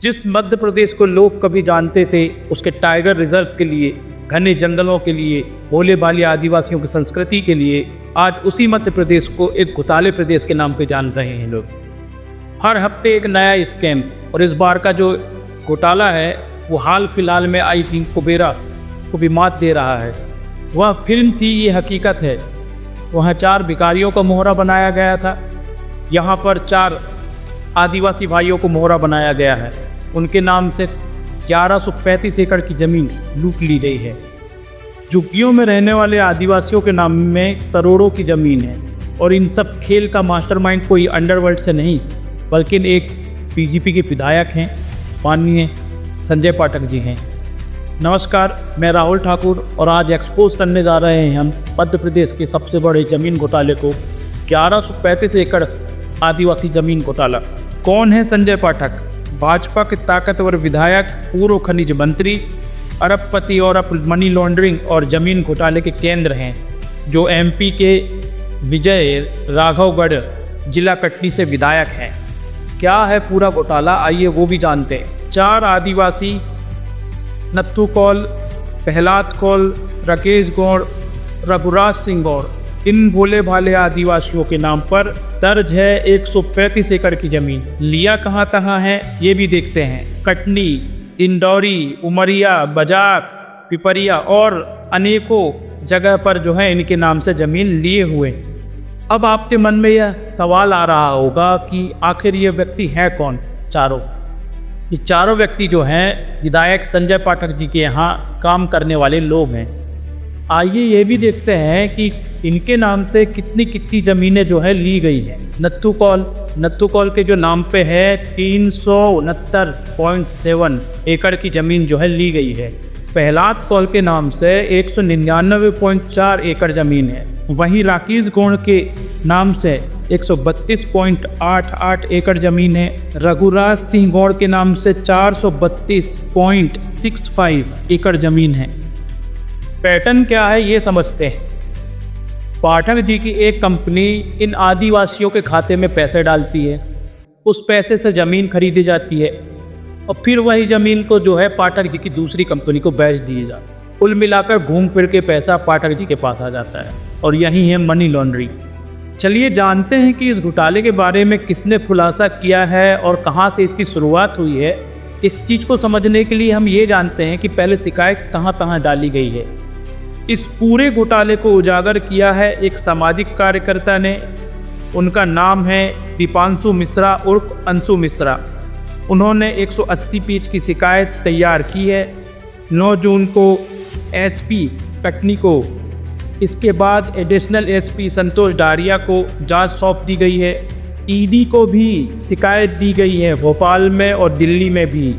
जिस मध्य प्रदेश को लोग कभी जानते थे उसके टाइगर रिजर्व के लिए, घने जंगलों के लिए, भोले भाले आदिवासियों की संस्कृति के लिए, आज उसी मध्य प्रदेश को एक घोटाले प्रदेश के नाम पे जान रहे हैं लोग। हर हफ्ते एक नया स्कैम, और इस बार का जो घोटाला है वो हाल फिलहाल में आई थी कुबेरा को भी मात दे रहा है। वह फिल्म थी ये हकीकत है। वहाँ 4 भिखारियों का मोहरा बनाया गया था, यहाँ पर 4 आदिवासी भाइयों को मोहरा बनाया गया है। उनके नाम से 1135 एकड़ की ज़मीन लूट ली गई है। झुग्गियों में रहने वाले आदिवासियों के नाम में करोड़ों की ज़मीन है, और इन सब खेल का मास्टरमाइंड कोई अंडरवर्ल्ड से नहीं बल्कि एक बीजेपी के विधायक हैं, माननीय संजय पाठक जी हैं। नमस्कार, मैं राहुल ठाकुर, और आज एक्सपोज करने जा रहे हैं हम मध्य प्रदेश के सबसे बड़े ज़मीन घोटाले को, 1135 एकड़ आदिवासी ज़मीन घोटाला। कौन है संजय पाठक? भाजपा के ताकतवर विधायक, पूर्व खनिज मंत्री, अरबपति और अब मनी लॉन्ड्रिंग और ज़मीन घोटाले के केंद्र हैं, जो एमपी के विजय राघवगढ़ जिला कटनी से विधायक हैं। क्या है पूरा घोटाला, आइए वो भी जानते हैं। 4 आदिवासी, नत्थू कौल, प्रहलाद कौल, राकेश गौड़, रघुराज सिंह गौड़, इन भोले भाले आदिवासियों के नाम पर दर्ज है 135 एकड़ की ज़मीन। लिया कहाँ है ये भी देखते हैं। कटनी, इंदौरी, उमरिया, बजाक, पिपरिया और अनेकों जगह पर जो है इनके नाम से ज़मीन लिए हुए। अब आपके मन में यह सवाल आ रहा होगा कि आखिर ये व्यक्ति है कौन? ये चारों व्यक्ति जो हैं विधायक संजय पाठक जी के यहाँ काम करने वाले लोग हैं। आइए ये भी देखते हैं कि इनके नाम से कितनी ज़मीनें जो है ली गई हैं। नत्थू कौल के जो नाम पे है 369.7 एकड़ की ज़मीन जो है ली गई है। प्रहलाद कौल के नाम से 199.4 एकड़ ज़मीन है। वहीं राकेश गौड़ के नाम से 132.88 एकड़ ज़मीन है। रघुराज सिंह गौड़ के नाम से 432.65 एकड़ ज़मीन है। पैटर्न क्या है ये समझते हैं। पाठक जी की एक कंपनी इन आदिवासियों के खाते में पैसे डालती है, उस पैसे से ज़मीन खरीदी जाती है, और फिर वही ज़मीन को जो है पाठक जी की दूसरी कंपनी को बेच दिया जाता है। कुल मिलाकर घूम फिर के पैसा पाठक जी के पास आ जाता है, और यही है मनी लॉन्ड्रिंग। चलिए जानते हैं कि इस घोटाले के बारे में किसने खुलासा किया है और कहाँ से इसकी शुरुआत हुई है। इस चीज़ को समझने के लिए हम ये जानते हैं कि पहले शिकायत कहाँ डाली गई है। इस पूरे घोटाले को उजागर किया है एक सामाजिक कार्यकर्ता ने। उनका नाम है दीपांशु मिश्रा उर्फ अंशु मिश्रा। उन्होंने 180 पेज की शिकायत तैयार की है। 9 जून को एसपी कटनी को, इसके बाद एडिशनल एसपी संतोष डारिया को जांच सौंप दी गई है। ईडी को भी शिकायत दी गई है, भोपाल में और दिल्ली में भी,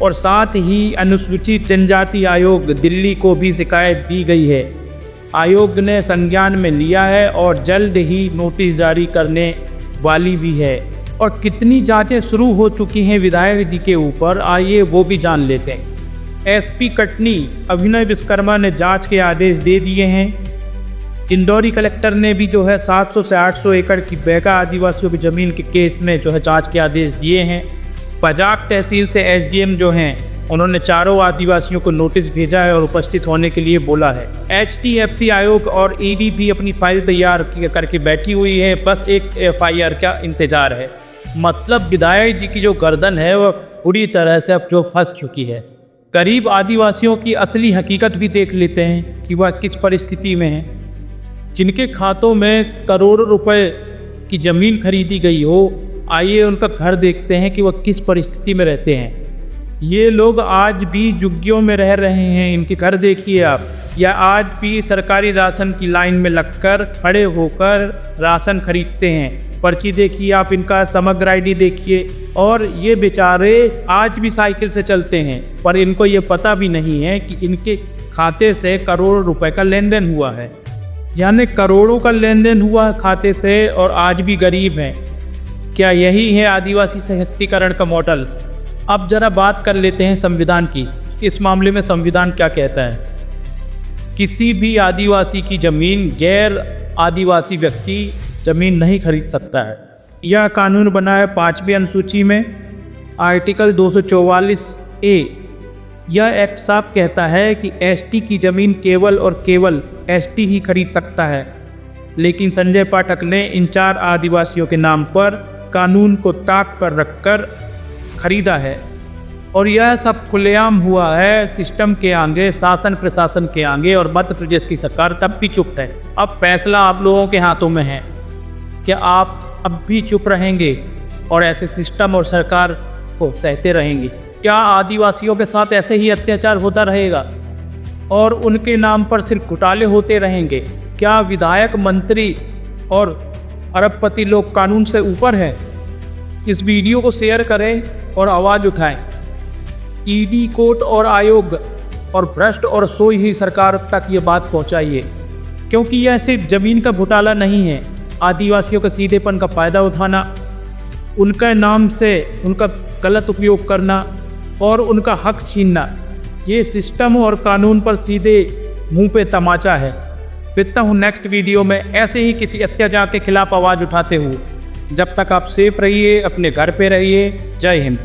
और साथ ही अनुसूचित जनजाति आयोग दिल्ली को भी शिकायत दी गई है। आयोग ने संज्ञान में लिया है और जल्द ही नोटिस जारी करने वाली भी है। और कितनी जांचें शुरू हो चुकी हैं विधायक जी के ऊपर, आइए वो भी जान लेते हैं। एसपी कटनी अभिनव विश्वकर्मा ने जांच के आदेश दे दिए हैं। इंदौरी कलेक्टर ने भी जो है 700 से 800 एकड़ की बैगा आदिवासियों की ज़मीन के केस में जो है जांच के आदेश दिए हैं। बजाक तहसील से एसडीएम जो हैं उन्होंने 4 आदिवासियों को नोटिस भेजा है और उपस्थित होने के लिए बोला है। एचटीएफसी आयोग और ईडी भी अपनी फाइल तैयार करके बैठी हुई है, बस एक एफआईआर का इंतजार है। मतलब विधायक जी की जो गर्दन है वह पूरी तरह से अब जो फंस चुकी है। करीब आदिवासियों की असली हकीकत भी देख लेते हैं कि वह किस परिस्थिति में है। जिनके खातों में करोड़ों रुपए की ज़मीन खरीदी गई हो, आइए उनका घर देखते हैं कि वह किस परिस्थिति में रहते हैं। ये लोग आज भी झुग्गियों में रह रहे हैं, इनके घर देखिए आप, या आज भी सरकारी राशन की लाइन में लगकर खड़े होकर राशन खरीदते हैं। पर्ची देखिए आप, इनका समग्र आईडी देखिए, और ये बेचारे आज भी साइकिल से चलते हैं, पर इनको ये पता भी नहीं है कि इनके खाते से करोड़ों रुपए का लेन देन हुआ है। यानी करोड़ों का लेन देन हुआ है खाते से, और आज भी गरीब हैं। क्या यही है आदिवासी सशक्तिकरण का मॉडल? अब जरा बात कर लेते हैं संविधान की। इस मामले में संविधान क्या कहता है? किसी भी आदिवासी की ज़मीन गैर आदिवासी व्यक्ति ज़मीन नहीं खरीद सकता है। यह कानून बना है 5वीं अनुसूची में। आर्टिकल 244A यह एक्ट साफ कहता है कि एसटी की ज़मीन केवल और केवल एसटी ही खरीद सकता है, लेकिन संजय पाठक ने इन 4 आदिवासियों के नाम पर कानून को ताक पर रखकर खरीदा है। और यह सब खुलेआम हुआ है सिस्टम के आगे, शासन प्रशासन के आगे, और मध्य प्रदेश की सरकार तब भी चुप है। अब फैसला आप लोगों के हाथों में है। क्या आप अब भी चुप रहेंगे और ऐसे सिस्टम और सरकार को सहते रहेंगे? क्या आदिवासियों के साथ ऐसे ही अत्याचार होता रहेगा और उनके नाम पर सिर्फ घोटाले होते रहेंगे? क्या विधायक, मंत्री और अरबपति लोग कानून से ऊपर हैं? इस वीडियो को शेयर करें और आवाज़ उठाएं। ईडी, कोर्ट और आयोग और भ्रष्ट और सोई ही सरकार तक ये बात पहुंचाइए, क्योंकि यह सिर्फ ज़मीन का घोटाला नहीं है। आदिवासियों के सीधेपन का फ़ायदा उठाना, उनका नाम से उनका गलत उपयोग करना और उनका हक छीनना, ये सिस्टम और कानून पर सीधे मुंह पे तमाचा है। मिलता हूँ नेक्स्ट वीडियो में ऐसे ही किसी अत्याचार के खिलाफ आवाज़ उठाते हुए। जब तक आप सेफ रहिए, अपने घर पे रहिए। जय हिंद।